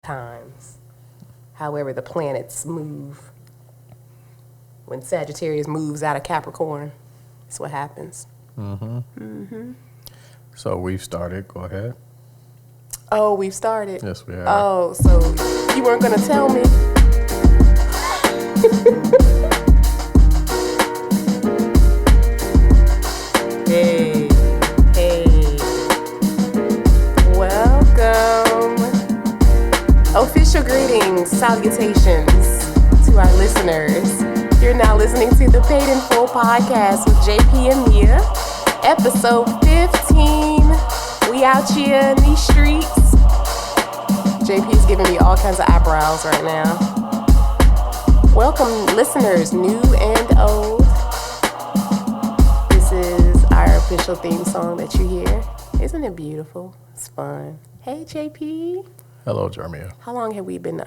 times. However, the planets move. When Sagittarius moves out of Capricorn, that's what happens. So we've started. Go ahead. Oh, we've started. Yes, we have. Oh, so you weren't going to tell me? Hey, hey. Welcome. Official greetings, salutations to our listeners. You're now listening to the Paid in Full podcast with JP and Mia, episode 15. We out here in these streets. JP is giving me all kinds of eyebrows right now. Welcome, listeners, new and old. This is our official theme song that you hear. Isn't it beautiful? It's fun. Hey, JP. Hello, Jermia. How long have we been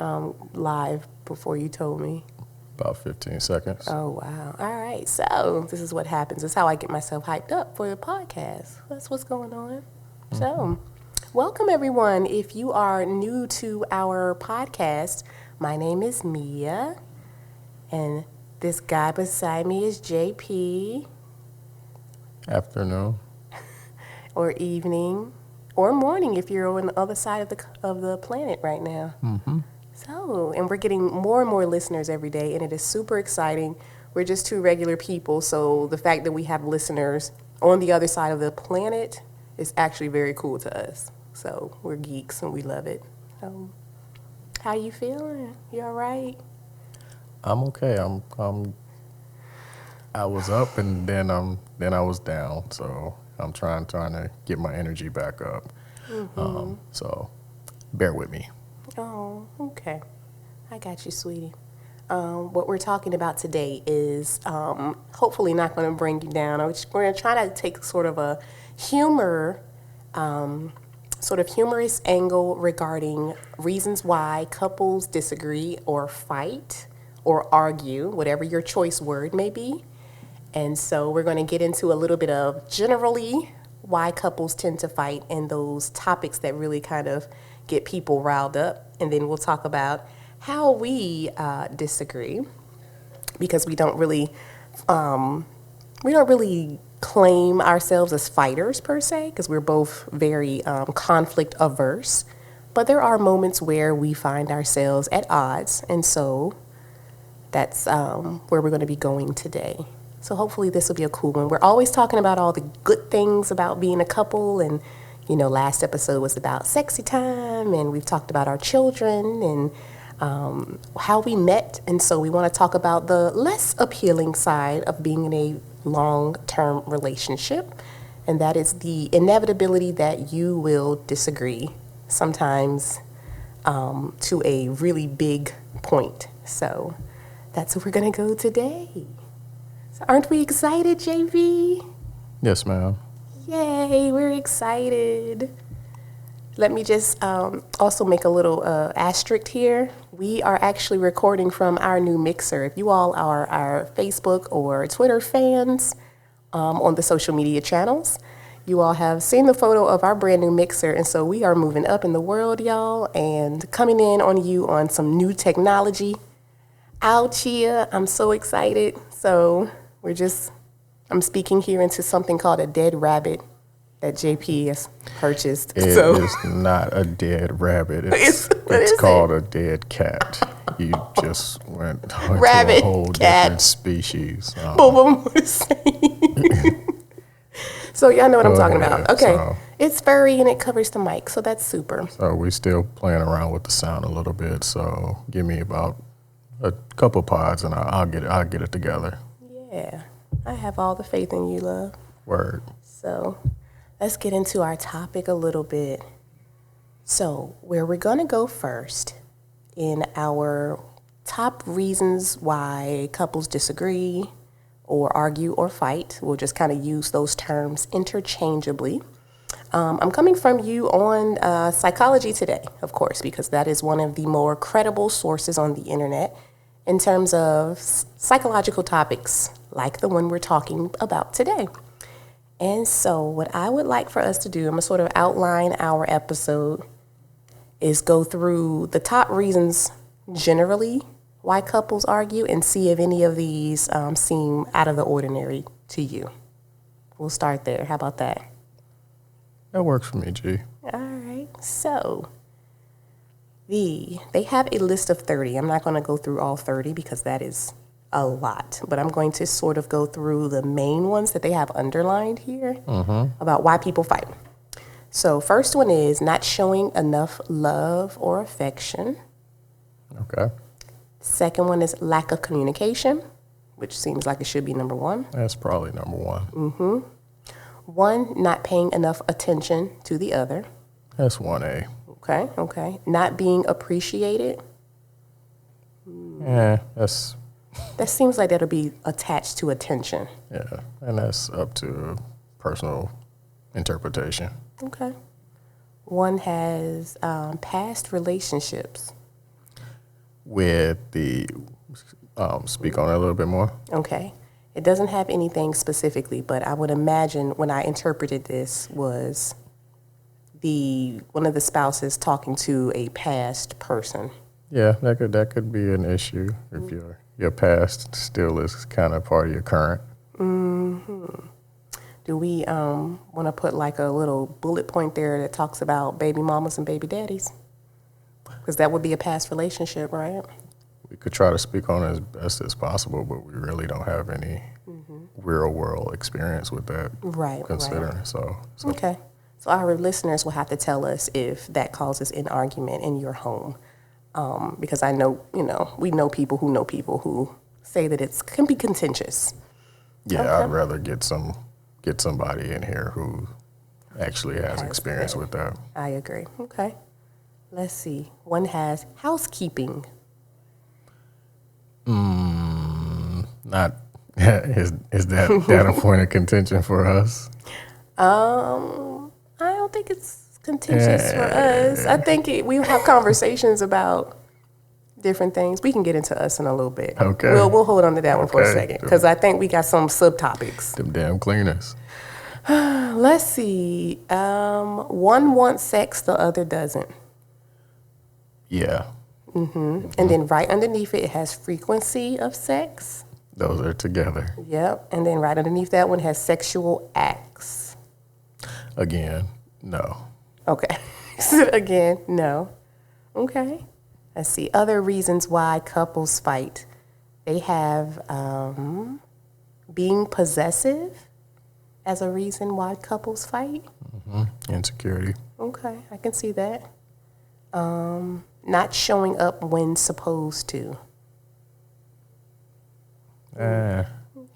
live before you told me? About 15 seconds. Oh, wow. All right. So this is what happens. This is how I get myself hyped up for the podcast. That's what's going on. So welcome, everyone. If you are new to our podcast, my name is Mia, and this guy beside me is JP. Afternoon. Or evening, or morning if you're on the other side of the planet right now. So, and we're getting more and more listeners every day, and it is super exciting. We're just two regular people, so the fact that we have listeners on the other side of the planet is actually very cool to us. So we're geeks and we love it. How you feeling? You all right? I'm okay. I was up and then I was down, so I'm trying to get my energy back up. So bear with me. Oh, okay. I got you, sweetie. What we're talking about today is hopefully not going to bring you down. We're going to try to take sort of a humorous angle regarding reasons why couples disagree or fight or argue, whatever your choice word may be. And so we're going to get into a little bit of generally why couples tend to fight and those topics that really kind of get people riled up. And then we'll talk about how we disagree, because we don't really claim ourselves as fighters per se, because we're both very conflict averse. But there are moments where we find ourselves at odds, and so that's where we're going to be going today. So hopefully this will be a cool one. We're always talking about all the good things about being a couple, and last episode was about sexy time, and we've talked about our children and how we met. And so we want to talk about the less appealing side of being in a long-term relationship, and that is the inevitability that you will disagree, sometimes to a really big point. So that's where we're going to go today. So aren't we excited, JV? Yes, ma'am. Yay, we're excited. Let me just also make a little asterisk here. We are actually recording from our new mixer. If you all are our Facebook or Twitter fans on the social media channels, you all have seen the photo of our brand new mixer. And so we are moving up in the world, y'all, and coming in on you on some new technology out here. I'm so excited. So I'm speaking here into something called a dead rabbit that JP has purchased. It is not a dead rabbit. It's called a dead cat. You just went into a whole different species. So y'all know what I'm talking about. Okay. So, it's furry and it covers the mic, so that's super. So we're still playing around with the sound a little bit. So give me about a couple pods and I'll get it together. Yeah. I have all the faith in you, love. Word. So let's get into our topic a little bit. So where we're going to go first in our top reasons why couples disagree or argue or fight, we'll just kind of use those terms interchangeably. I'm coming from you on Psychology Today, of course, because that is one of the more credible sources on the internet in terms of psychological topics like the one we're talking about today. And so what I would like for us to do, I'm going to sort of outline our episode, is go through the top reasons generally why couples argue and see if any of these seem out of the ordinary to you. We'll start there. How about that? That works for me, G. All right. So they have a list of 30. I'm not going to go through all 30 because that is a lot, but I'm going to sort of go through the main ones that they have underlined here about why people fight. So first one is not showing enough love or affection. Okay. Second one is lack of communication, which seems like it should be number one. That's probably number one. One, not paying enough attention to the other. That's 1A. Okay. Not being appreciated. Yeah, That seems like that'll be attached to attention. yeah, and that's up to personal interpretation. Okay. One has past relationships. With the, speak on it a little bit more. Okay. It doesn't have anything specifically, but I would imagine when I interpreted this was one of the spouses talking to a past person. Yeah, that could be an issue if your past still is kind of part of your current. Do we want to put like a little bullet point there that talks about baby mamas and baby daddies? Because that would be a past relationship, right? We could try to speak on it as best as possible, but we really don't have any real world experience with that. Right. Considering Right. So okay. So our listeners will have to tell us if that causes an argument in your home, because I know we know people who say that it can be contentious. yeah, Okay. I'd rather get somebody in here who actually has experience with that. I agree. Okay. Let's see. One has housekeeping. Not is that a point of contention for us? I don't think it's contentious for us. I think we have conversations about different things. We can get into us in a little bit. Okay. We'll hold on to that one for a Okay. second because I think we got some subtopics. Them damn cleaners. Let's see. One wants sex, the other doesn't. Yeah, And then right underneath it has frequency of sex. those are together. Yep. And then right underneath that one has sexual acts. Again, no. Okay. Again, no. Okay. Let's see. Other reasons why couples fight. They have being possessive as a reason why couples fight. Insecurity. Okay. I can see that. Not showing up when supposed to. I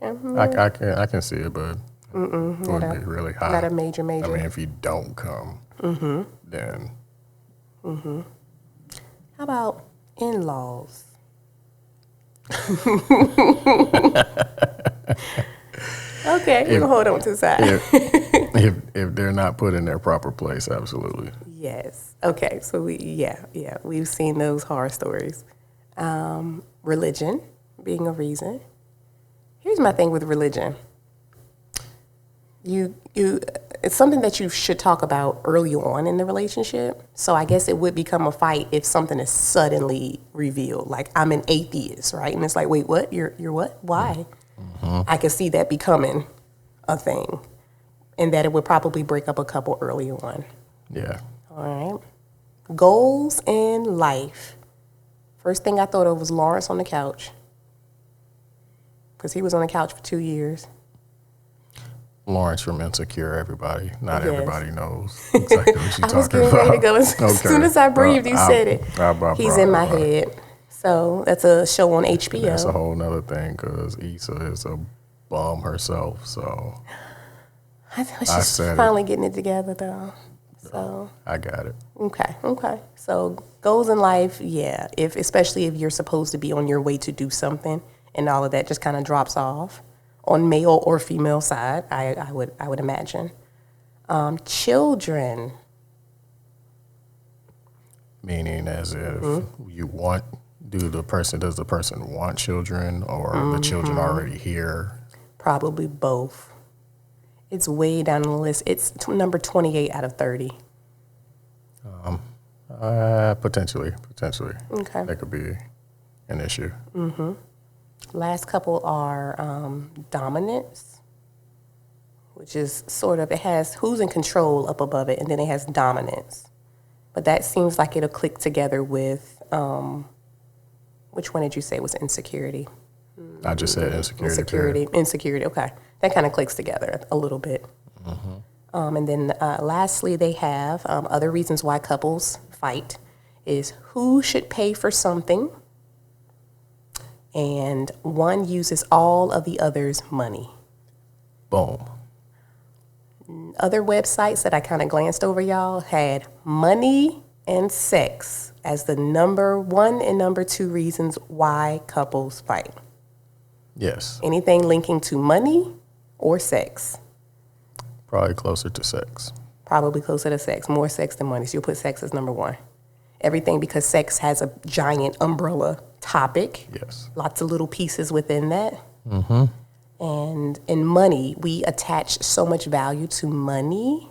can see it, but it wouldn't be really high. Not a major. I mean, if you don't come, then How about in-laws? Okay, we'll hold on to the side. if they're not put in their proper place, absolutely. Yes. Okay, so we've seen those horror stories. Religion being a reason. Here's my thing with religion. It's something that you should talk about early on in the relationship. So I guess it would become a fight if something is suddenly revealed. Like, I'm an atheist, right? And it's like, wait, what? You're what? Why? I could see that becoming a thing, and that it would probably break up a couple early on. Yeah. All right. Goals in life. First thing I thought of was Lawrence on the couch, because he was on the couch for 2 years. Lawrence from Insecure, everybody. Not Yes. everybody knows exactly what you're I was talking getting ready to about. go. As soon as I breathed, you said it. He's in my head. So that's a show on HBO. That's a whole nother thing because Issa is a bum herself. So I thought she's said finally getting it together, though. So I got it. okay. So goals in life, yeah. Especially if you're supposed to be on your way to do something, and all of that just kind of drops off on male or female side. I would imagine. Children. Meaning as if you want. Does the person want children, or the children already here? Probably both. It's way down the list. It's number 28 out of 30. Potentially. Okay. That could be an issue. Last couple are dominance, which is sort of, it has who's in control up above it, and then it has dominance. But that seems like it'll click together with, which one did you say was insecurity? I just said insecurity. Insecurity, okay. That kind of clicks together a little bit. And then lastly, they have other reasons why couples fight is who should pay for something, and one uses all of the other's money. Boom. Other websites that I kind of glanced over, y'all, had money and sex as the number 1 and number 2 reasons why couples fight. Yes. Anything linking to money or sex? Probably closer to sex. Probably closer to sex. More sex than money. So you'll put sex as number 1. Everything, because sex has a giant umbrella topic. Yes. Lots of little pieces within that. And in money, we attach so much value to money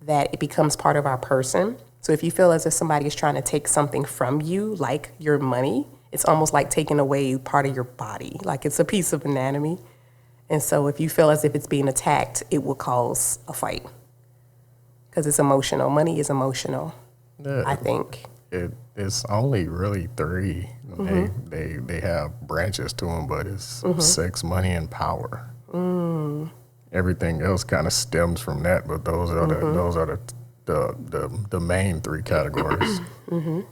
that it becomes part of our person. So if you feel as if somebody is trying to take something from you, like your money, it's almost like taking away part of your body. Like it's a piece of anatomy. And so if you feel as if it's being attacked, it will cause a fight. Because it's emotional. Money is emotional, Yeah, I think. It's only really 3. They have branches to them, but it's sex, money, and power. Everything else kind of stems from that, but those are the main 3 categories. All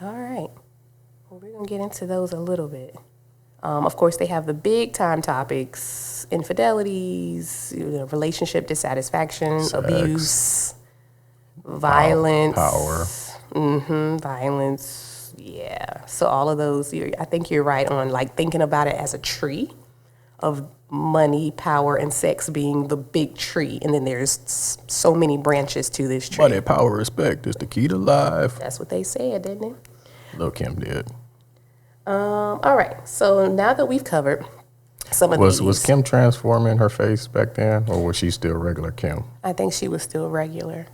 right. Well, we're going to get into those a little bit. Of course, they have the big time topics: infidelities, relationship dissatisfaction, Sex, abuse, violence, power. Violence. Yeah. So all of those, I think you're right on, like thinking about it as a tree of money, power, and sex being the big tree, and then there's so many branches to this tree. Money, power, respect is the key to life. That's what they said, didn't it? Lil' Kim did. All right. So now that we've covered some of these. Was Kim transforming her face back then, or was she still regular Kim? I think she was still regular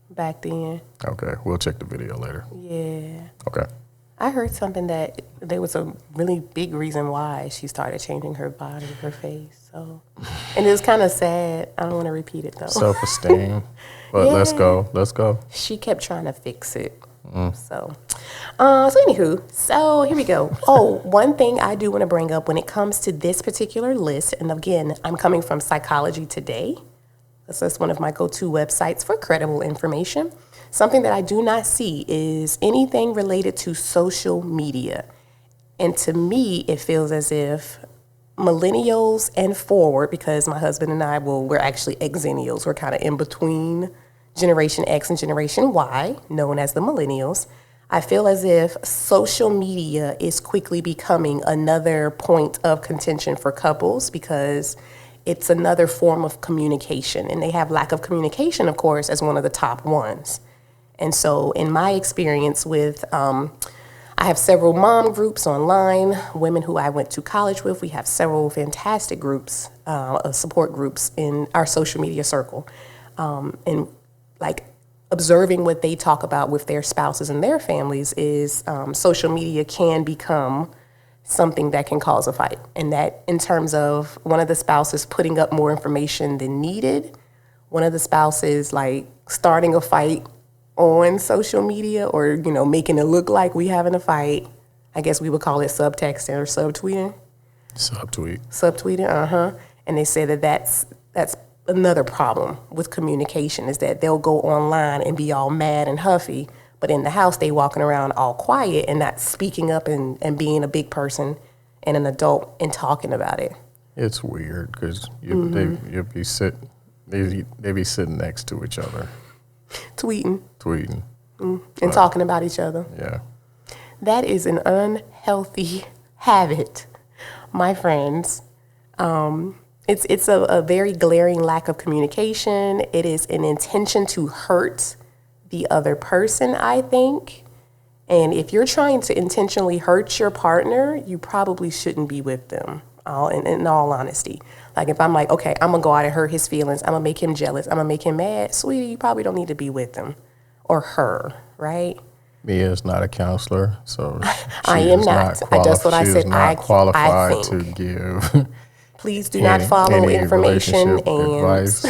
back then. Okay, we'll check the video later. Yeah. Okay. I heard something that there was a really big reason why she started changing her body, her face. So, and it was kind of sad. I don't want to repeat it though. Self-esteem. But Yeah. let's go. She kept trying to fix it. So anywho, so here we go. Oh, one thing I do want to bring up when it comes to this particular list, and again, I'm coming from Psychology Today. That's one of my go-to websites for credible information. Something that I do not see is anything related to social media. And to me, it feels as if millennials and forward, because my husband and I, we're actually exennials. We're kind of in between Generation X and Generation Y, known as the millennials. I feel as if social media is quickly becoming another point of contention for couples because it's another form of communication. And they have lack of communication, of course, as one of the top ones. And so in my experience with, I have several mom groups online, women who I went to college with. We have several fantastic groups, support groups in our social media circle. And like observing what they talk about with their spouses and their families is social media can become something that can cause a fight. And that in terms of one of the spouses putting up more information than needed, one of the spouses like starting a fight on social media or, making it look like we having a fight. I guess we would call it subtexting or subtweeting. Subtweeting, And they say that's another problem with communication is that they'll go online and be all mad and huffy, but in the house they walking around all quiet and not speaking up and being a big person and an adult and talking about it. It's weird because they be sitting next to each other. Tweeting. And talking about each other. Yeah. That is an unhealthy habit, my friends. It's a very glaring lack of communication. It is an intention to hurt the other person, I think. And if you're trying to intentionally hurt your partner, you probably shouldn't be with them, in all honesty. Like if I'm like, okay, I'm going to go out and hurt his feelings. I'm going to make him jealous. I'm going to make him mad. Sweetie, you probably don't need to be with them. or her, right? Mia is not a counselor, so I she am is not. That's what I she said. is not qualified I to think. give Please do not follow any information relationship and advice.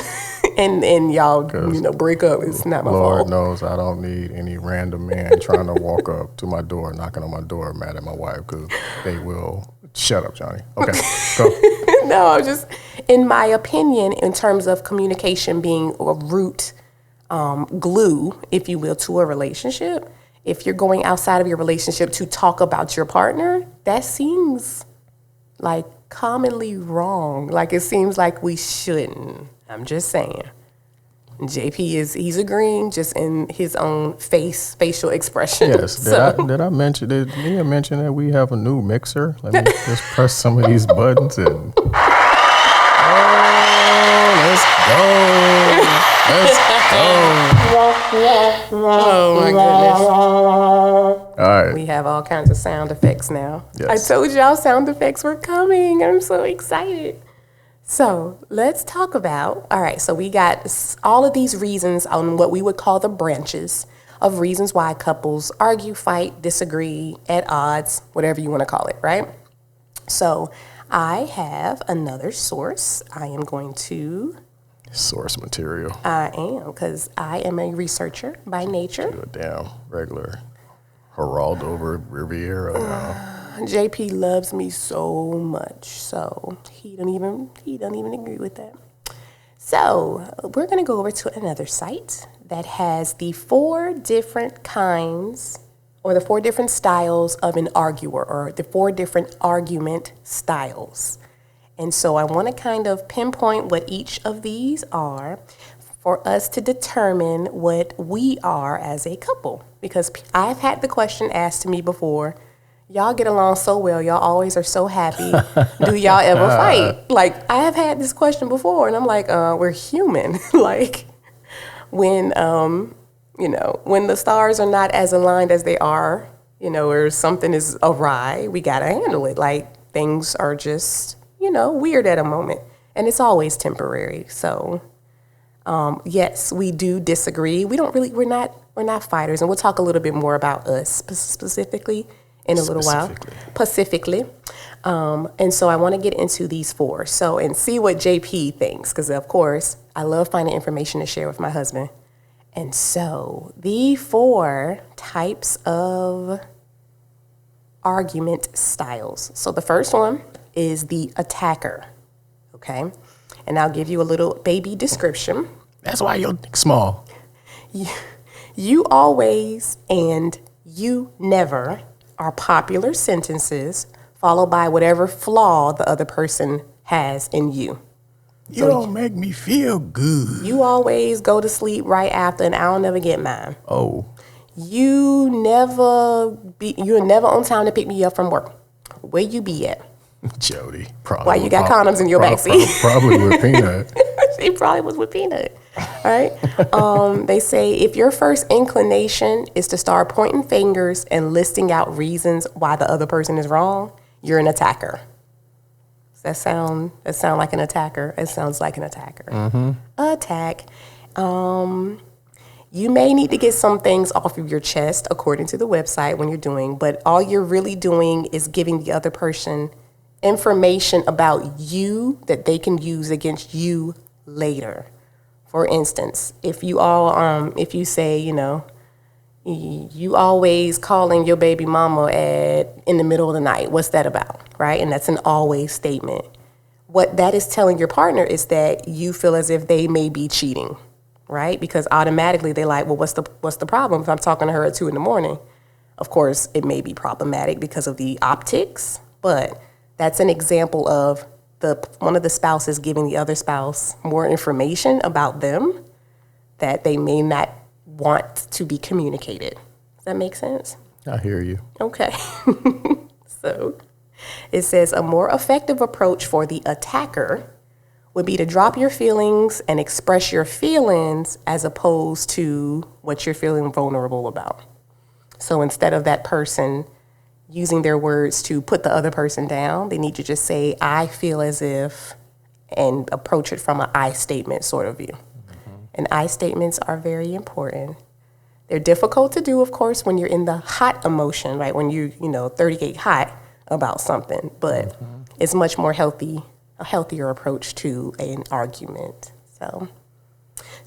and y'all, Because break up. It's not my Lord fault. knows I don't need any random man trying to walk up to my door, knocking on my door, mad at my wife, because they will. Shut up, Johnny. Okay, go. No, I'm just, in my opinion, in terms of communication being a root glue, if you will, to a relationship. If you're going outside of your relationship to talk about your partner, that seems like commonly wrong. Like it seems like we shouldn't. I'm just saying. He's agreeing just in his own facial expression. Yes, did I mention, did Mia mention that we have a new mixer? Let me just press some of these buttons and. Let's go. Oh my goodness. All right. We have all kinds of sound effects now. Yes. I told y'all sound effects were coming. I'm so excited. So let's talk about, all right, so we got all of these reasons on what we would call the branches of reasons why couples argue, fight, disagree, at odds, whatever you want to call it, right? So I have another source. I am going to. Source material. I am, because I am a researcher by nature. You a damn regular Geraldo Riviera now. JP loves me so much, so he don't even agree with that. So we're gonna go over to another site that has the 4 different kinds or the 4 different styles of an arguer, or the 4 different argument styles. And so I want to kind of pinpoint what each of these are for us to determine what we are as a couple. Because I've had the question asked to me before, y'all get along so well, y'all always are so happy. Do y'all ever fight? Like, I have had this question before, and I'm like, we're human. Like, when when the stars are not as aligned as they are, or something is awry, we gotta handle it. Like, things are just, weird at a moment, and it's always temporary. So, yes, we do disagree. We're not fighters, and we'll talk a little bit more about us specifically in a little while. Specifically. And so I want to get into these 4. So, and see what JP thinks, because of course I love finding information to share with my husband. And so the 4 types of argument styles. So the first one is the attacker. Okay. And I'll give you a little baby description. That's why you're small. You always and you never are popular sentences followed by whatever flaw the other person has in you. You don't make me feel good. You always go to sleep right after, and I'll never get mine. Oh. You're never on time to pick me up from work. Where you be at? Jody. Probably. Why you got condoms in your backseat? Probably with Peanut. She probably was with Peanut. All right. They say if your first inclination is to start pointing fingers and listing out reasons why the other person is wrong, you're an attacker. Does that sound like an attacker? It sounds like an attacker. Mm-hmm. Attack. You may need to get some things off of your chest, according to the website, when you're doing, but all you're really doing is giving the other person information about you that they can use against you later. For instance, if you say, you always calling your baby mama in the middle of the night, what's that about, right? And that's an always statement. What that is telling your partner is that you feel as if they may be cheating, right? Because automatically they're like, well, what's the problem if I'm talking to her at 2 a.m? Of course, it may be problematic because of the optics, but that's an example of one of the spouses giving the other spouse more information about them that they may not want to be communicated. Does that make sense? I hear you. Okay. So it says a more effective approach for the attacker would be to drop your feelings and express your feelings as opposed to what you're feeling vulnerable about. So instead of that person using their words to put the other person down, they need to just say, I feel as if, and approach it from an I statement sort of view. Mm-hmm. And I statements are very important. They're difficult to do, of course, when you're in the hot emotion, right? When you 38 hot about something, but it's much more a healthier approach to an argument. So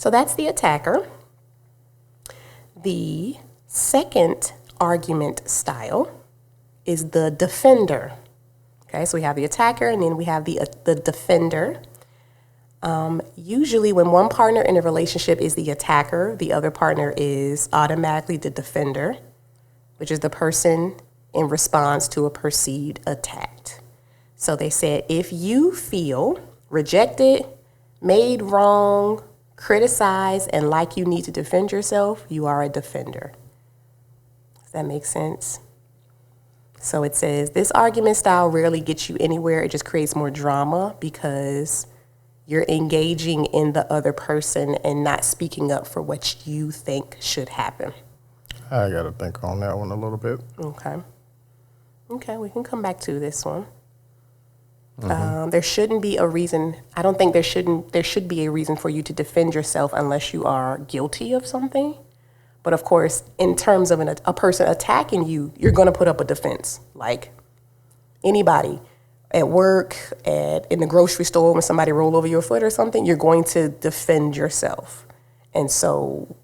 that's the attacker. The second argument style is the defender. Okay, so we have the attacker and then we have the defender. Usually when one partner in a relationship is the attacker, the other partner is automatically the defender, which is the person in response to a perceived attack. So they said, if you feel rejected, made wrong, criticized, and like you need to defend yourself, you are a defender. Does that make sense? So it says, this argument style rarely gets you anywhere. It just creates more drama because you're engaging in the other person and not speaking up for what you think should happen. I got to think on that one a little bit. Okay, we can come back to this one. There shouldn't be a reason. I don't think there should be a reason for you to defend yourself unless you are guilty of something. But of course, in terms of a person attacking you, you're going to put up a defense. Like anybody at work, in the grocery store, when somebody roll over your foot or something, you're going to defend yourself. And so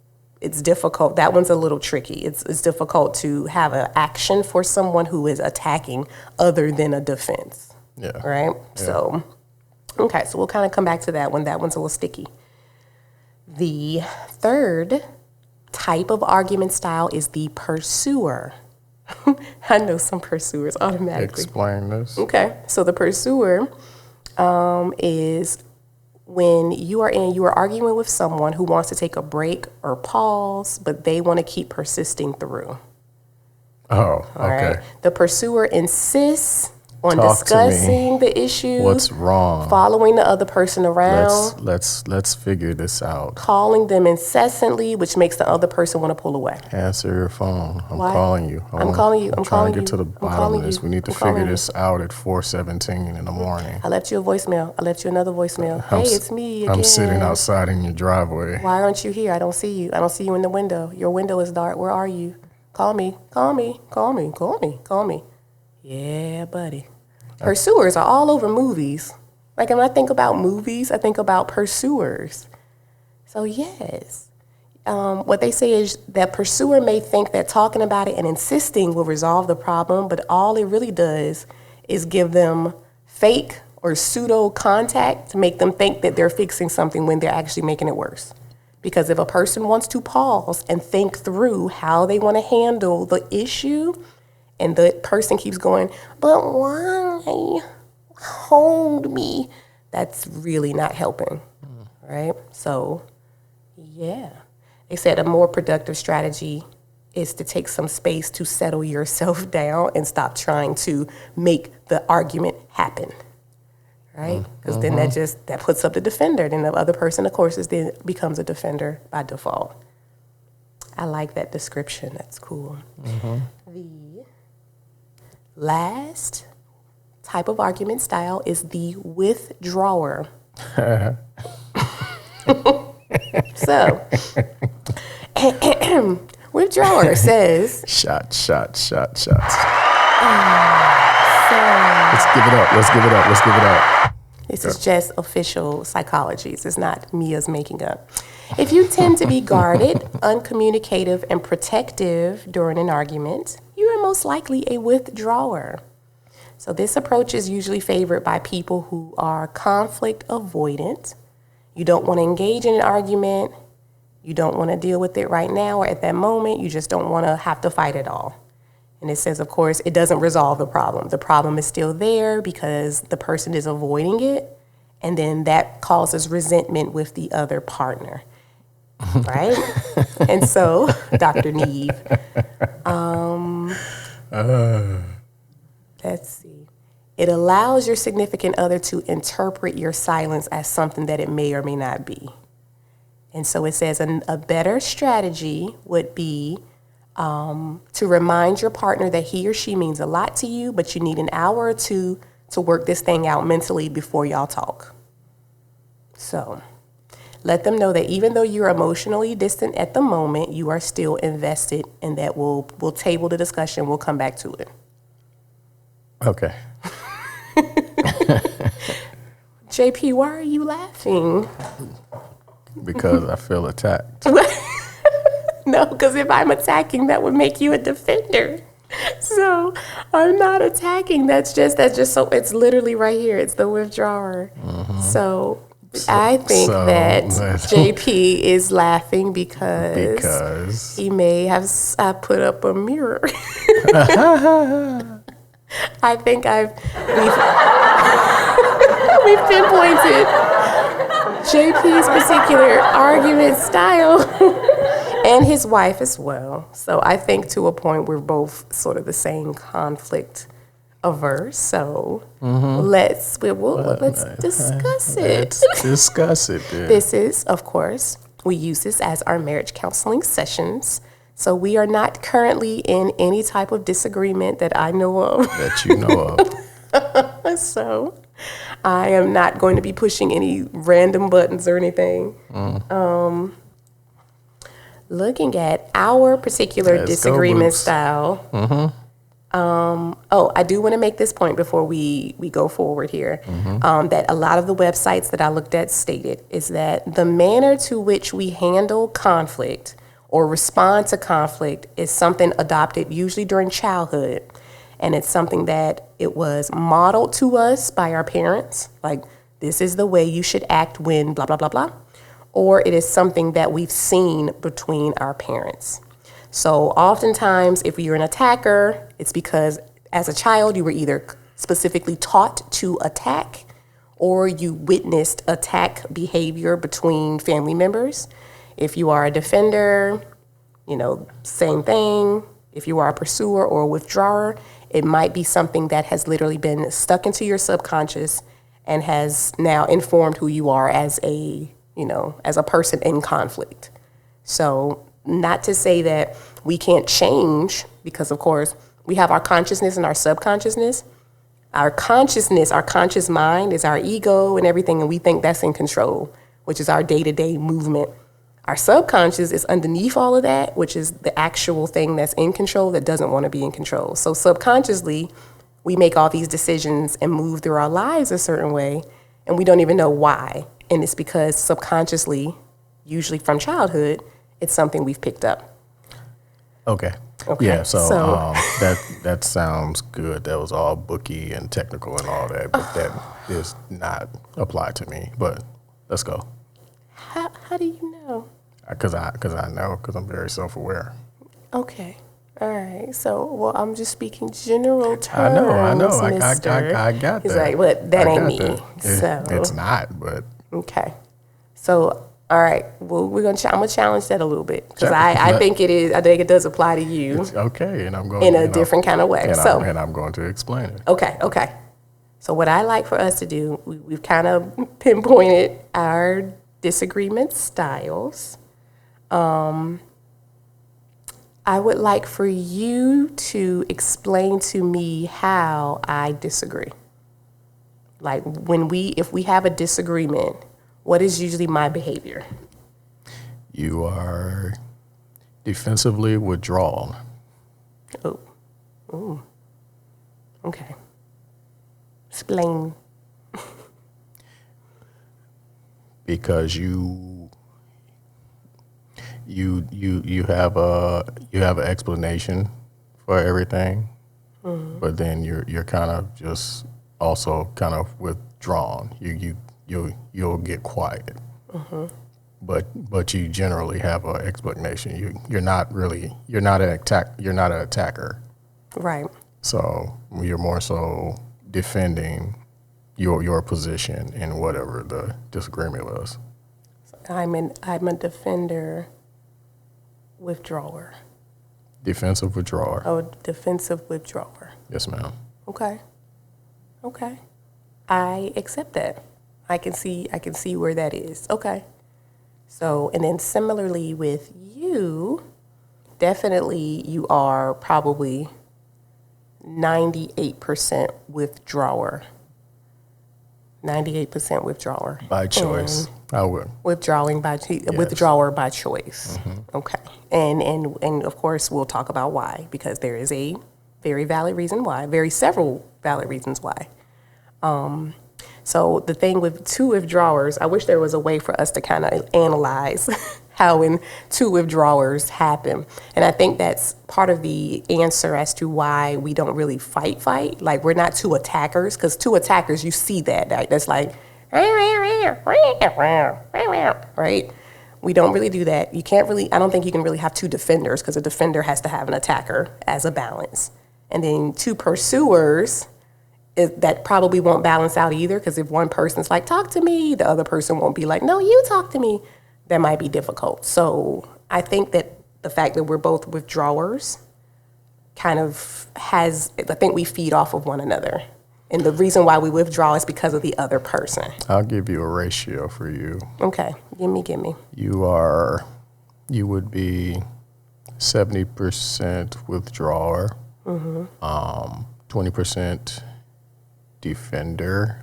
it's difficult. That one's a little tricky. It's difficult to have an action for someone who is attacking other than a defense. Yeah. Right? Yeah. So we'll kind of come back to that one. That one's a little sticky. The third type of argument style is the pursuer. I know some pursuers automatically. Explain this. Okay. So the pursuer is when you are arguing with someone who wants to take a break or pause, but they want to keep persisting through. Oh, okay. All right? The pursuer insists on Talk discussing the issue. What's wrong? Following the other person around. Let's figure this out. Calling them incessantly, which makes the other person want to pull away. Answer your phone. I'm Why? calling you. I'm calling you. I'm trying calling to get you. to the bottom of this. We need to I'm calling figure you. this out at 4:17 in the morning. I left you a voicemail. I left you another voicemail. Hey, it's me again. I'm sitting outside in your driveway. Why aren't you here? I don't see you. I don't see you in the window. Your window is dark. Where are you? Call me. Call me. Call me. Call me. Call me. Yeah, buddy. Pursuers are all over movies. Like when I think about movies, I think about pursuers. So yes. What they say is that pursuer may think that talking about it and insisting will resolve the problem, but all it really does is give them fake or pseudo contact to make them think that they're fixing something when they're actually making it worse. Because if a person wants to pause and think through how they want to handle the issue, and the person keeps going, but why? Hold me. That's really not helping, right? So, yeah. They said a more productive strategy is to take some space to settle yourself down and stop trying to make the argument happen, right? Because then that puts up the defender. Then the other person, of course, then becomes a defender by default. I like that description. That's cool. The last type of argument style is the withdrawer. So, withdrawer says... Shots. So, Let's give it up. this is just official psychology. This is not Mia's making up. If you tend to be guarded, uncommunicative, and protective during an argument, you are most likely a withdrawer. So this approach is usually favored by people who are conflict avoidant. You don't want to engage in an argument. You don't want to deal with it right now or at that moment. You just don't want to have to fight it all. And it says, of course, it doesn't resolve the problem. The problem is still there because the person is avoiding it. And then that causes resentment with the other partner. Right? And so, Dr. Neve, let's see. It allows your significant other to interpret your silence as something that it may or may not be. And so it says a better strategy would be to remind your partner that he or she means a lot to you, but you need an hour or two to work this thing out mentally before y'all talk. So let them know that even though you're emotionally distant at the moment, you are still invested, and that we'll table the discussion. We'll come back to it. Okay. JP, why are you laughing? Because I feel attacked. No, because if I'm attacking, that would make you a defender. So I'm not attacking. That's just so. It's literally right here. It's the withdrawer. So I think that JP is laughing because he may have put up a mirror. I think we've pinpointed JP's particular argument style and his wife as well. So I think to a point we're both sort of the same conflict averse. So let's discuss it. Let's discuss it. Then. This is, of course, we use this as our marriage counseling sessions. So we are not currently in any type of disagreement that I know of. That you know of. So I am not going to be pushing any random buttons or anything. Looking at our particular disagreement style. I do want to make this point before we go forward here. That a lot of the websites that I looked at stated is that the manner to which we handle conflict or respond to conflict is something adopted usually during childhood. And it's something that it was modeled to us by our parents, like this is the way you should act when blah, blah, blah, blah. Or it is something that we've seen between our parents. So oftentimes, if you're an attacker, it's because as a child, you were either specifically taught to attack or you witnessed attack behavior between family members. If you are a defender, same thing. If you are a pursuer or a withdrawer, it might be something that has literally been stuck into your subconscious and has now informed who you are as a person in conflict. So not to say that we can't change, because of course we have our consciousness and our subconsciousness. Our consciousness, our conscious mind is our ego and everything, and we think that's in control, which is our day-to-day movement. Our subconscious is underneath all of that, which is the actual thing that's in control that doesn't want to be in control. So subconsciously, we make all these decisions and move through our lives a certain way, and we don't even know why. And it's because subconsciously, usually from childhood, it's something we've picked up. Okay. Yeah, so that sounds good. That was all booky and technical and all that, but that is not applied to me. But let's go. How do you know? Because I know, because I'm very self-aware. Okay. All right. So, well, I'm just speaking general terms. I know. Mister. I got that. He's like, but that ain't me. So it's not, but. Okay. So, all right. Well, I'm gonna challenge that a little bit because I think it is. I think it does apply to you. It's okay, and I'm going in a different kind of way. And I'm going to explain it. Okay. So, what I like for us to do, we've kind of pinpointed our disagreement styles. I would like for you to explain to me how I disagree. Like if we have a disagreement, what is usually my behavior? You are defensively withdrawn. Oh. Okay. Explain. Because you have an explanation for everything, but then you're kind of just also kind of withdrawn. You'll get quiet, but you generally have an explanation. You're not an attacker, right? So you're more so defending your position in whatever the disagreement was. I'm a defender, withdrawer. Defensive withdrawer. Oh, defensive withdrawer. Yes, ma'am. Okay. I accept that. I can see where that is. Okay. So, and then similarly with you, definitely you are probably 98% withdrawer. 98% withdrawer. By choice. I would. Withdrawing by withdrawer by choice. Okay. And of course we'll talk about why, because there is a very valid reason why, several valid reasons why. So the thing with two withdrawers, I wish there was a way for us to kind of analyze how when two withdrawers happen. And I think that's part of the answer as to why we don't really fight. Like, we're not two attackers, because two attackers, you see that, right? That's like, right? We don't really do that. You can't really, I don't think you can really have two defenders, because a defender has to have an attacker as a balance. And then two pursuers, that probably won't balance out either, because if one person's like, talk to me, the other person won't be like, no, you talk to me. That might be difficult. So I think that the fact that we're both withdrawers kind of I think we feed off of one another. And the reason why we withdraw is because of the other person. I'll give you a ratio for you. Okay, give me. You would be 70% withdrawer, 20% defender,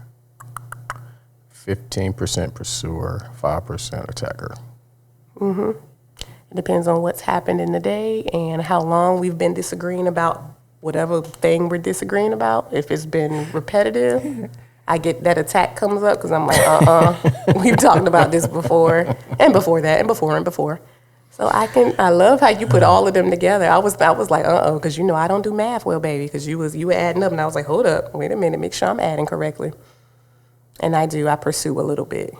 15% pursuer, 5% attacker. It depends on what's happened in the day and how long we've been disagreeing about whatever thing we're disagreeing about. If it's been repetitive, I get that attack comes up because I'm like, we've talked about this before, and before that, and before. So I love how you put all of them together. I was like, because I don't do math well, baby, because you were adding up, and I was like, hold up, wait a minute, make sure I'm adding correctly. And I pursue a little bit.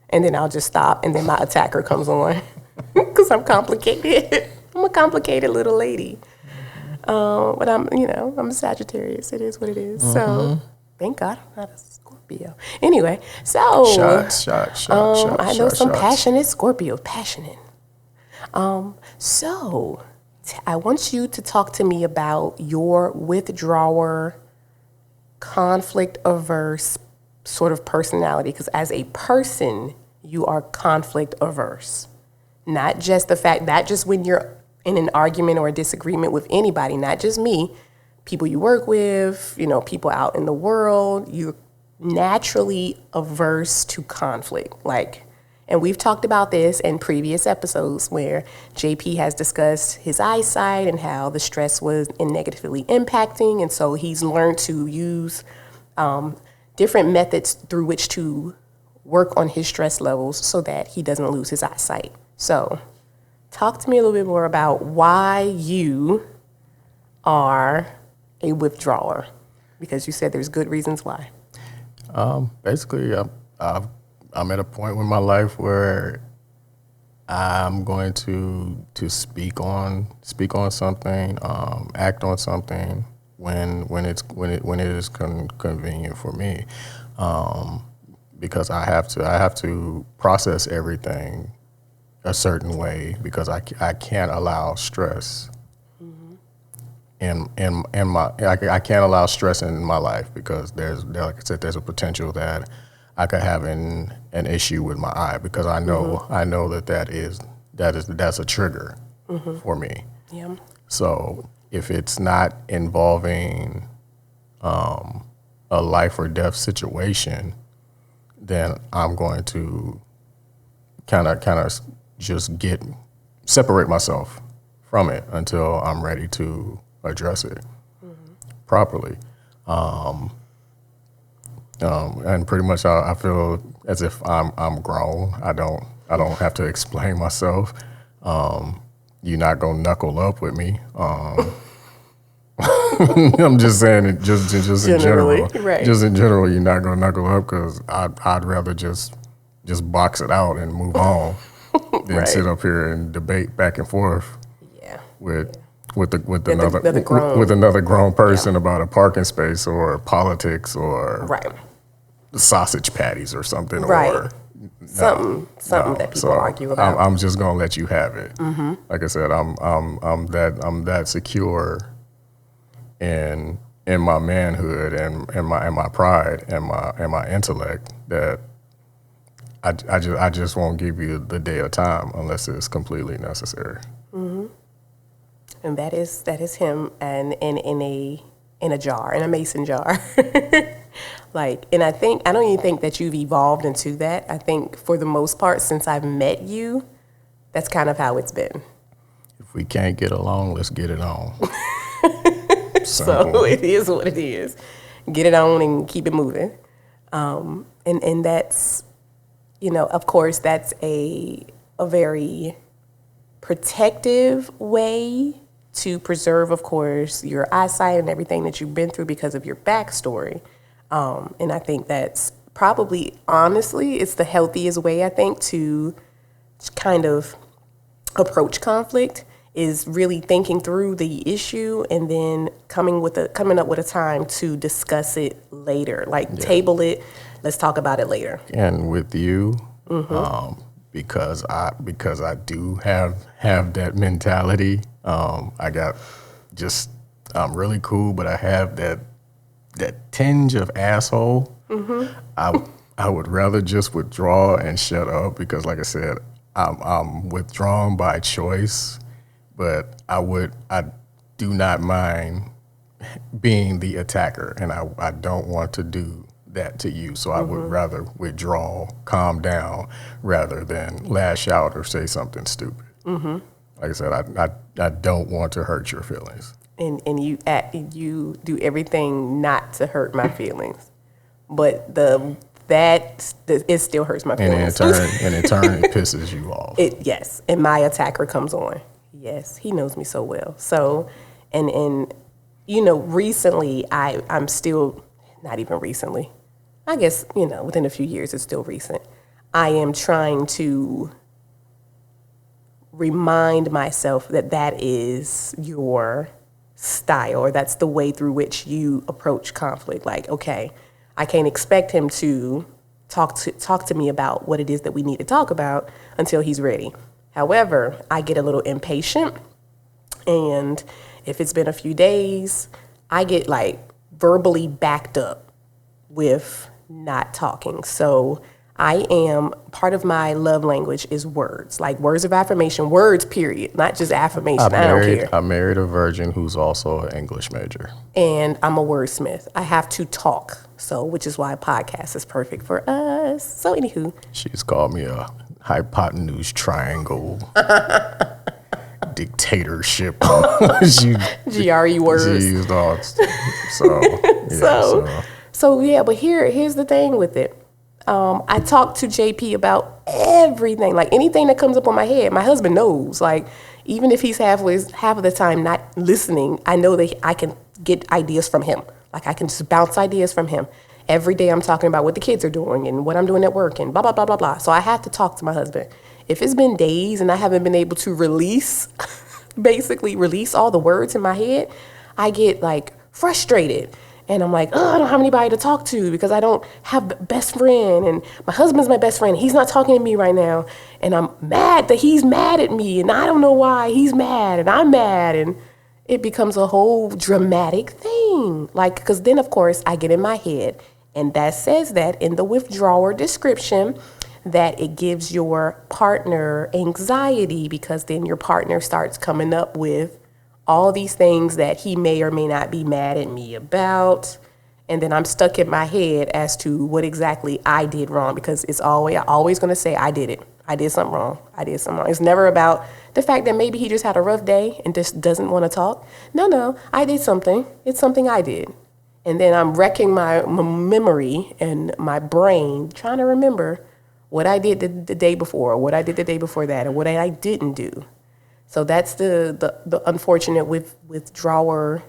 And then I'll just stop, and then my attacker comes on. Because I'm complicated. I'm a complicated little lady. But I'm a Sagittarius. It is what it is. So, thank God I'm not a Scorpio. Anyway, so. Shots. I know some shots. passionate Scorpios. Passionate. So, I want you to talk to me about your withdrawer, conflict-averse sort of personality, because as a person, you are conflict averse. Not just when you're in an argument or a disagreement with anybody, not just me, people you work with, people out in the world, you're naturally averse to conflict. And we've talked about this in previous episodes where JP has discussed his eyesight and how the stress was negatively impacting. And so he's learned to use different methods through which to work on his stress levels so that he doesn't lose his eyesight. So talk to me a little bit more about why you are a withdrawer, because you said there's good reasons why. Basically, I'm at a point in my life where I'm going to speak on something, act on something when it is convenient for me, because I have to process everything a certain way, because I can't allow stress in my I can't allow stress in my life, because like I said, there's a potential that I could have an issue with my eye, because I know that's a trigger for me. Yeah. So if it's not involving a life or death situation, then I'm going to kind of just separate myself from it until I'm ready to address it properly. And pretty much I feel as if I'm grown. I don't have to explain myself. You're not gonna knuckle up with me. I'm just saying it just in general. Right. Just in general, you're not gonna knuckle up, because I'd rather just box it out and move on than Right. sit up here and debate back and forth with another grown person about a parking space or politics or sausage patties or something, Right. or something that people argue about. I'm just gonna let you have it. Like I said, I'm that secure in my manhood and my pride and my intellect that I just won't give you the day or time unless it's completely necessary. And that is him, and in a jar, in a mason jar. Like, and I don't even think that you've evolved into that. I think for the most part, since I've met you, that's kind of how it's been. If we can't get along, let's get it on. So it is what it is. Get it on and keep it moving. And that's, of course, that's a very protective way to preserve, of course, your eyesight and everything that you've been through because of your backstory. And I think that's probably, honestly, it's the healthiest way, I think, to kind of approach conflict is really thinking through the issue and then coming up with a time to discuss it later. Like, table it, let's talk about it later. And with you, because I do have that mentality, I'm really cool, but I have that tinge of asshole. I would rather just withdraw and shut up because, like I said, I'm withdrawn by choice, but I do not mind being the attacker, and I don't want to do that to you. So I would rather withdraw, calm down, rather than lash out or say something stupid. Like I said, I don't want to hurt your feelings. And you do everything not to hurt my feelings, but it still hurts my feelings. And in turn, it pisses you off. Yes, and my attacker comes on. Yes, he knows me so well. So, and recently I'm still, not even recently, I guess, within a few years, it's still recent. I am trying to remind myself that is your style, or that's the way through which you approach conflict. Like, okay, I can't expect him to talk to me about what it is that we need to talk about until he's ready. However, I get a little impatient, and if it's been a few days, I get like verbally backed up with not talking. So part of my love language is words, like words of affirmation, words, period, not just affirmation. I don't care. I married a virgin who's also an English major. And I'm a wordsmith. I have to talk, which is why a podcast is perfect for us. So anywho. She's called me a hypotenuse triangle dictatorship. GRE words. She used all. But here's the thing with it. I talk to JP about everything, like anything that comes up on my head. My husband knows, like, even if he's half of the time not listening, I know that I can get ideas from him. Like, I can just bounce ideas from him. Every day I'm talking about what the kids are doing and what I'm doing at work and blah, blah, blah, blah, blah. So I have to talk to my husband. If it's been days and I haven't been able to release all the words in my head, I get like frustrated. And I'm like, I don't have anybody to talk to because I don't have a best friend. And my husband's my best friend. He's not talking to me right now. And I'm mad that he's mad at me. And I don't know why he's mad and I'm mad. And it becomes a whole dramatic thing. Like, because then, of course, I get in my head. And that says that in the withdrawer description, that it gives your partner anxiety because then your partner starts coming up with all these things that he may or may not be mad at me about. And then I'm stuck in my head as to what exactly I did wrong, because I'm always going to say I did it. I did something wrong. It's never about the fact that maybe he just had a rough day and just doesn't want to talk. No, I did something. It's something I did. And then I'm wrecking my memory and my brain trying to remember what I did the day before, or what I did the day before that, or what I didn't do. So that's the unfortunate withdrawer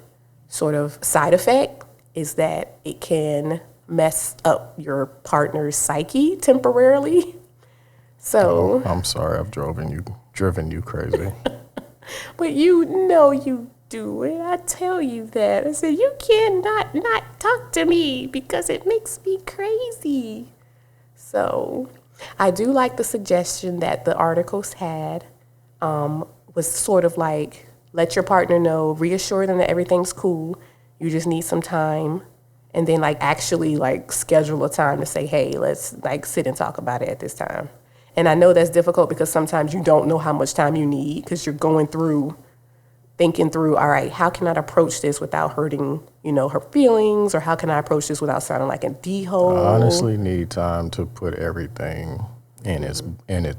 sort of side effect, is that it can mess up your partner's psyche temporarily. So I'm sorry, I've driven you crazy. But you do it. I tell you that. I said, you cannot not talk to me because it makes me crazy. So I do like the suggestion that the articles had. Was sort of like, let your partner know, reassure them that everything's cool. You just need some time. And then actually schedule a time to say, hey, let's sit and talk about it at this time. And I know that's difficult because sometimes you don't know how much time you need because you're going through thinking through, all right, how can I approach this without hurting, her feelings, or how can I approach this without sounding like a D-hole? I honestly need time to put everything in its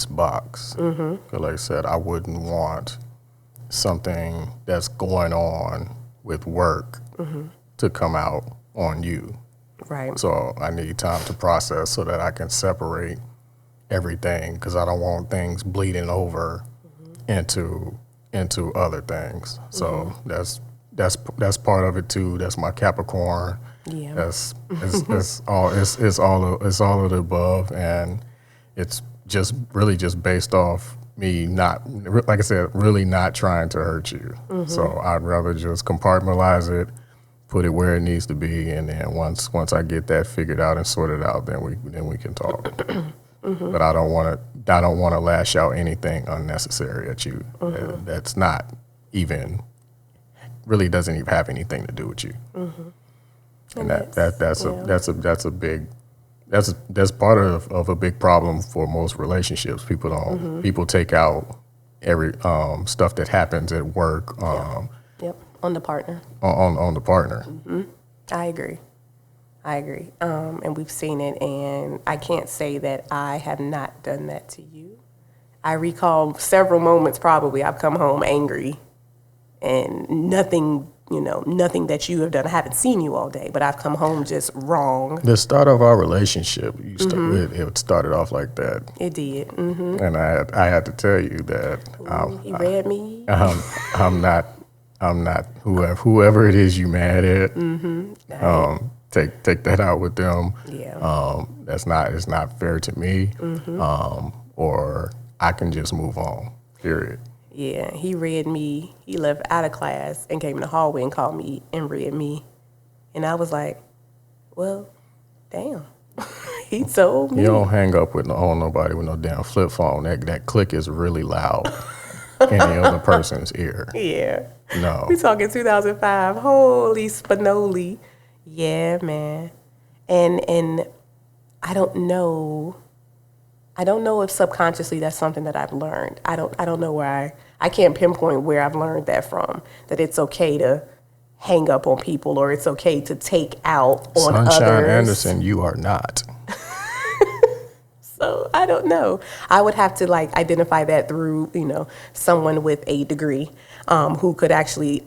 box. 'Cause like I said, I wouldn't want something that's going on with work to come out on you. Right. So I need time to process so that I can separate everything, because I don't want things bleeding over into other things. So that's part of it too. That's my Capricorn. Yeah. It's all of the above, and it's just really just based off me not, like I said, really not trying to hurt you. So I'd rather just compartmentalize it, put it where it needs to be, and then once I get that figured out and sorted out, then we can talk. But I don't want to lash out anything unnecessary at you. That's not even really doesn't even have anything to do with you. And that's part of a big problem for most relationships. People take out every stuff that happens at work. On the partner. On the partner. I agree. And we've seen it, and I can't say that I have not done that to you. I recall several moments probably I've come home angry and nothing that you have done. I haven't seen you all day, but I've come home just wrong. The start of our relationship, it started off like that. It did. And I had to tell you that He read me. I'm not whoever it is you mad at. Take that out with them. Yeah. It's not fair to me. Or I can just move on. Period. Yeah, he read me. He left out of class and came in the hallway and called me and read me. And I was like, well, damn. He told me. You don't hang up on nobody with no damn flip phone. That click is really loud in the other person's ear. Yeah. No. We talking 2005. Holy Spinoli. Yeah, man. And I don't know if subconsciously that's something that I've learned. I don't know where I can't pinpoint where I've learned that from, that it's okay to hang up on people or it's okay to take out on others. Sunshine Anderson, you are not. So I don't know. I would have to identify that through, someone with a degree who could actually,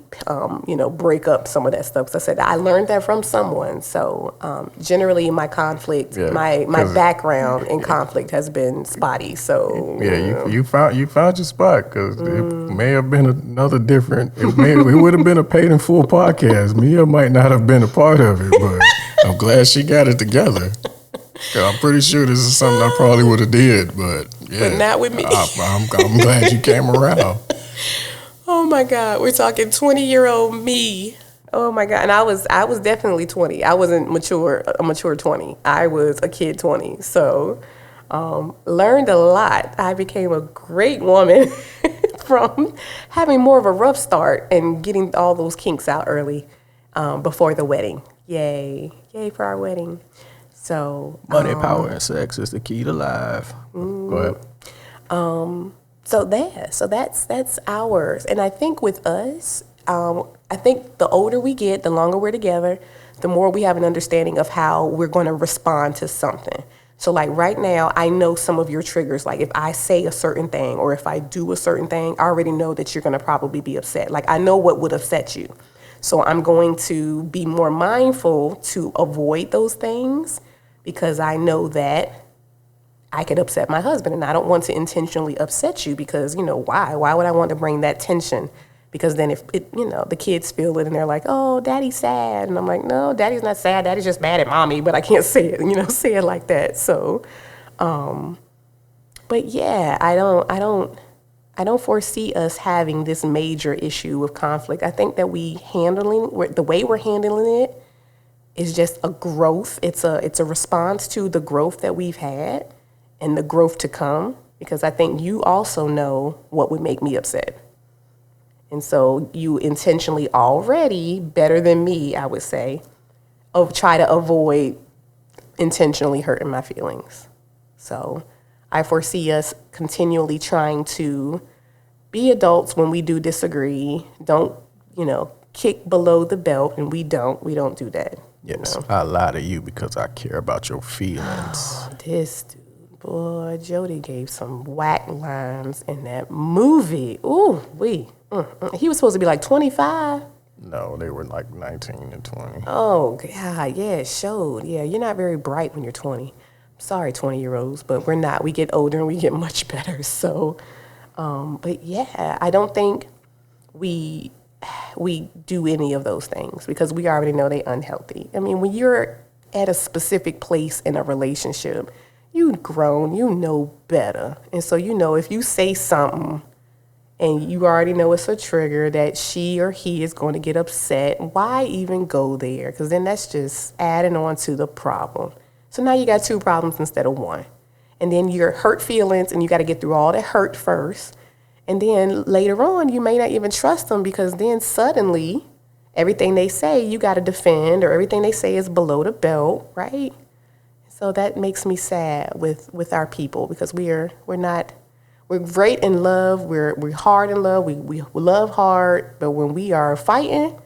break up some of that stuff. So I said, I learned that from someone. So generally my conflict, my background in conflict has been spotty. So yeah, you found your spot, because it may have been another different, it would have been a paid in full podcast. Mia might not have been a part of it, but I'm glad she got it together. I'm pretty sure this is something I probably would have did, but yeah. But not with me. I'm glad you came around. Oh my God, we're talking 20-year-old me. Oh my God, and I was definitely 20. I wasn't a mature 20. I was a kid 20. So learned a lot. I became a great woman from having more of a rough start and getting all those kinks out early before the wedding. Yay for our wedding. So money, power, and sex is the key to life. Go ahead. So that's ours. And I think with us, I think the older we get, the longer we're together, the more we have an understanding of how we're going to respond to something. So right now, I know some of your triggers. If I say a certain thing or if I do a certain thing, I already know that you're going to probably be upset. I know what would upset you. So I'm going to be more mindful to avoid those things, because I know that I could upset my husband, and I don't want to intentionally upset you, because, why? Why would I want to bring that tension? Because then if the kids feel it and they're like, oh, daddy's sad. And I'm like, no, daddy's not sad. Daddy's just mad at mommy, but I can't say it, say it like that. So, but yeah, I don't foresee us having this major issue of conflict. I think that the way we're handling it is just a growth. It's a response to the growth that we've had and the growth to come, because I think you also know what would make me upset. And so you intentionally already, better than me, I would say, try to avoid intentionally hurting my feelings. So I foresee us continually trying to be adults when we do disagree. Don't, kick below the belt, and we don't do that. Yes, I lie to you because I care about your feelings. This dude, boy, Jody gave some whack lines in that movie. Ooh, he was supposed to be like 25. No, they were like 19 and 20. Oh, God, yeah, it showed. Yeah, you're not very bright when you're 20. Sorry, 20-year-olds, but we're not. We get older and we get much better. So, but yeah, I don't think we do any of those things because we already know they're unhealthy. I mean, when you're at a specific place in a relationship, you've grown, you know better. And so, if you say something and you already know it's a trigger that she or he is going to get upset, why even go there? Because then that's just adding on to the problem. So now you got two problems instead of one. And then your hurt feelings, and you got to get through all that hurt first. And then later on, you may not even trust them because then suddenly everything they say you got to defend, or everything they say is below the belt, right? So that makes me sad with our people because we're great in love, we're hard in love, we love hard, but when we are fighting,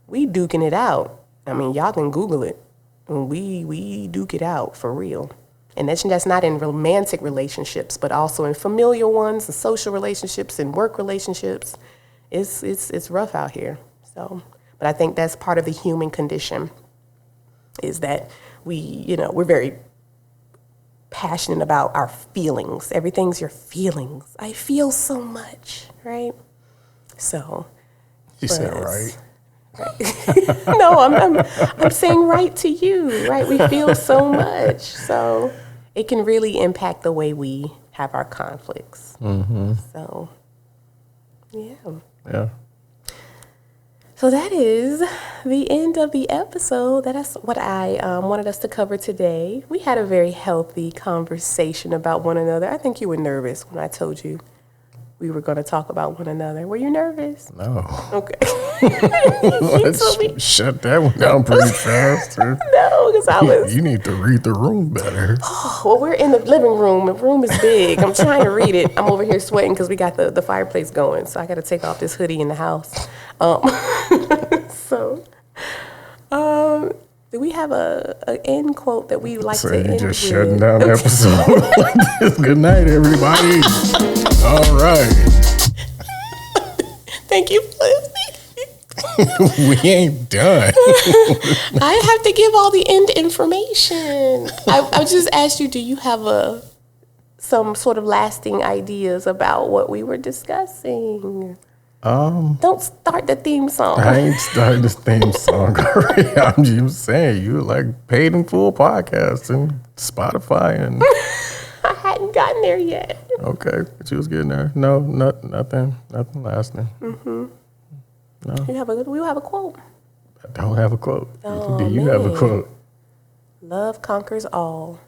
we duking it out. I mean, y'all can Google it. We duke it out for real. And that's not in romantic relationships, but also in familial ones, and social relationships, and work relationships. It's rough out here. So, but I think that's part of the human condition, is that we're very passionate about our feelings. Everything's your feelings. I feel so much, right? So. You said right. No, I'm saying right to you, right? We feel so much. So it can really impact the way we have our conflicts. Mm-hmm. So, yeah. Yeah. So that is the end of the episode. That's what I wanted us to cover today. We had a very healthy conversation about one another. I think you were nervous when I told you we were going to talk about one another. Were you nervous? No. Okay. Let's shut that one down pretty fast. No, because I was. You need to read the room better. Well, we're in the living room. The room is big. I'm trying to read it. I'm over here sweating because we got the fireplace going. So I got to take off this hoodie in the house. Do we have an end quote that we like to end with? So you just shutting down the episode like this. Good night, everybody. All right. Thank you for listening. We ain't done. I have to give all the end information. I just asked you, do you have some sort of lasting ideas about what we were discussing? Don't start the theme song. I ain't started this theme song already. I'm just saying, you like Paid in Full podcasts and Spotify and. I hadn't gotten there yet. Okay, but you was getting there. No, nothing lasting. Mm-hmm. No. We have a quote. I don't have a quote. Oh, Do you have a quote? Love conquers all.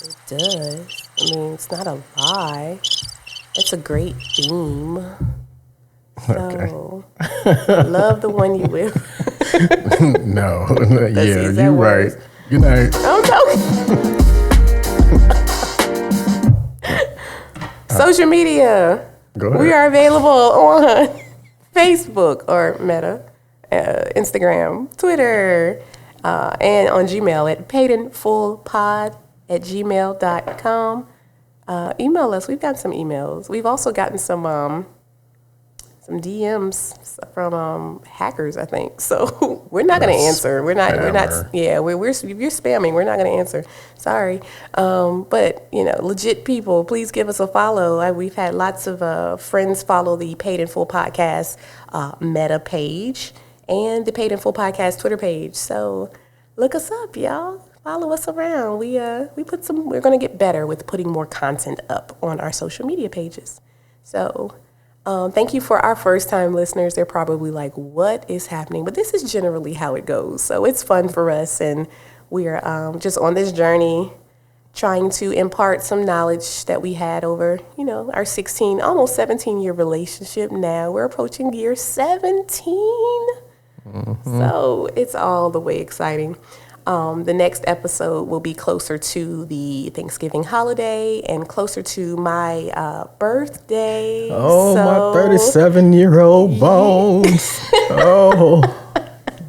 It does. I mean, it's not a lie. It's a great theme. So, love the one you with. No. Yeah, you're right. Good night. Oh, no. Social media. Go ahead. We are available on Facebook or Meta, Instagram, Twitter, and on Gmail at paidinfullpod@gmail.com. Email us. We've got some emails. We've also gotten some DMs from hackers, I think. So we're not going to answer. We're not. Yeah, if you're spamming, we're not going to answer. Sorry. But legit people, please give us a follow. We've had lots of friends follow the Paid in Full Podcast Meta page and the Paid in Full Podcast Twitter page. So look us up, y'all. Follow us around. We're going to get better with putting more content up on our social media pages. So. Thank you for our first-time listeners. They're probably like, what is happening? But this is generally how it goes. So it's fun for us, and we're just on this journey trying to impart some knowledge that we had over, our 16, almost 17-year relationship now. We're approaching year 17. Mm-hmm. So it's all the way exciting. The next episode will be closer to the Thanksgiving holiday and closer to my birthday. Oh, my 37-year-old bones. Oh.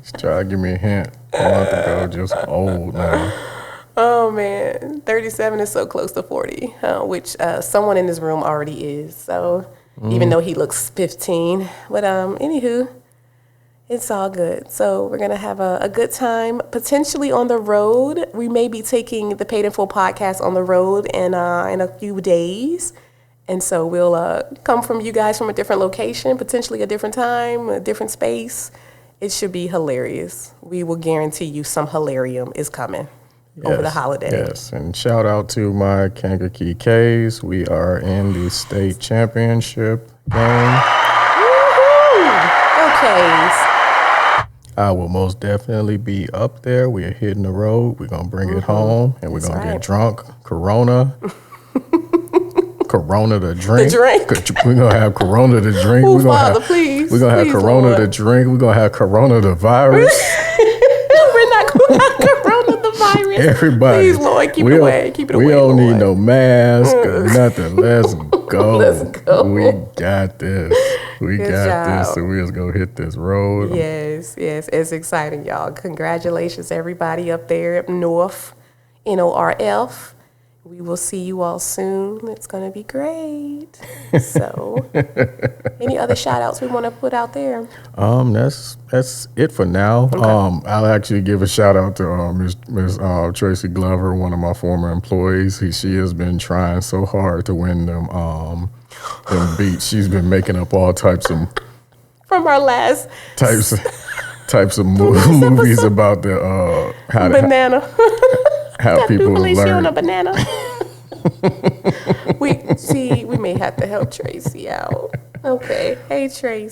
Just try to give me a hint. A month ago, just old now. Oh, man. 37 is so close to 40, which someone in this room already is. So even though he looks 15. But anywho, it's all good. So we're going to have a good time, potentially on the road. We may be taking the Paid in Full podcast on the road in a few days. And so we'll come from you guys from a different location, potentially a different time, a different space. It should be hilarious. We will guarantee you some hilarium is coming over the holiday. Yes, and shout out to my Kankakee K's. We are in the state championship game. Woohoo! Okay. I will most definitely be up there. We are hitting the road. We're going to bring it home, and we're going to get drunk. Corona. Corona to drink. We're going to have Corona to drink. We're going to have Corona to drink. We're going to have Corona the virus. We're not going to have Corona the virus. Everybody. Please, Lord, keep it away. Keep it away, We don't Lord. need no mask or nothing. Let's go. Let's go. We got this. We Good got job. this. So we're just going to hit this road. Yes. It's exciting, y'all. Congratulations, everybody up there up north, NORF. We will see you all soon. It's going to be great. So, any other shout outs we want to put out there? That's it for now. Okay. I'll actually give a shout out to Miss Tracy Glover, one of my former employees. She has been trying so hard to win them beats. She's been making up all types of from our last types of movies about the banana. How people learn. On a banana. We may have to help Tracy out. Okay. Hey, Tracy.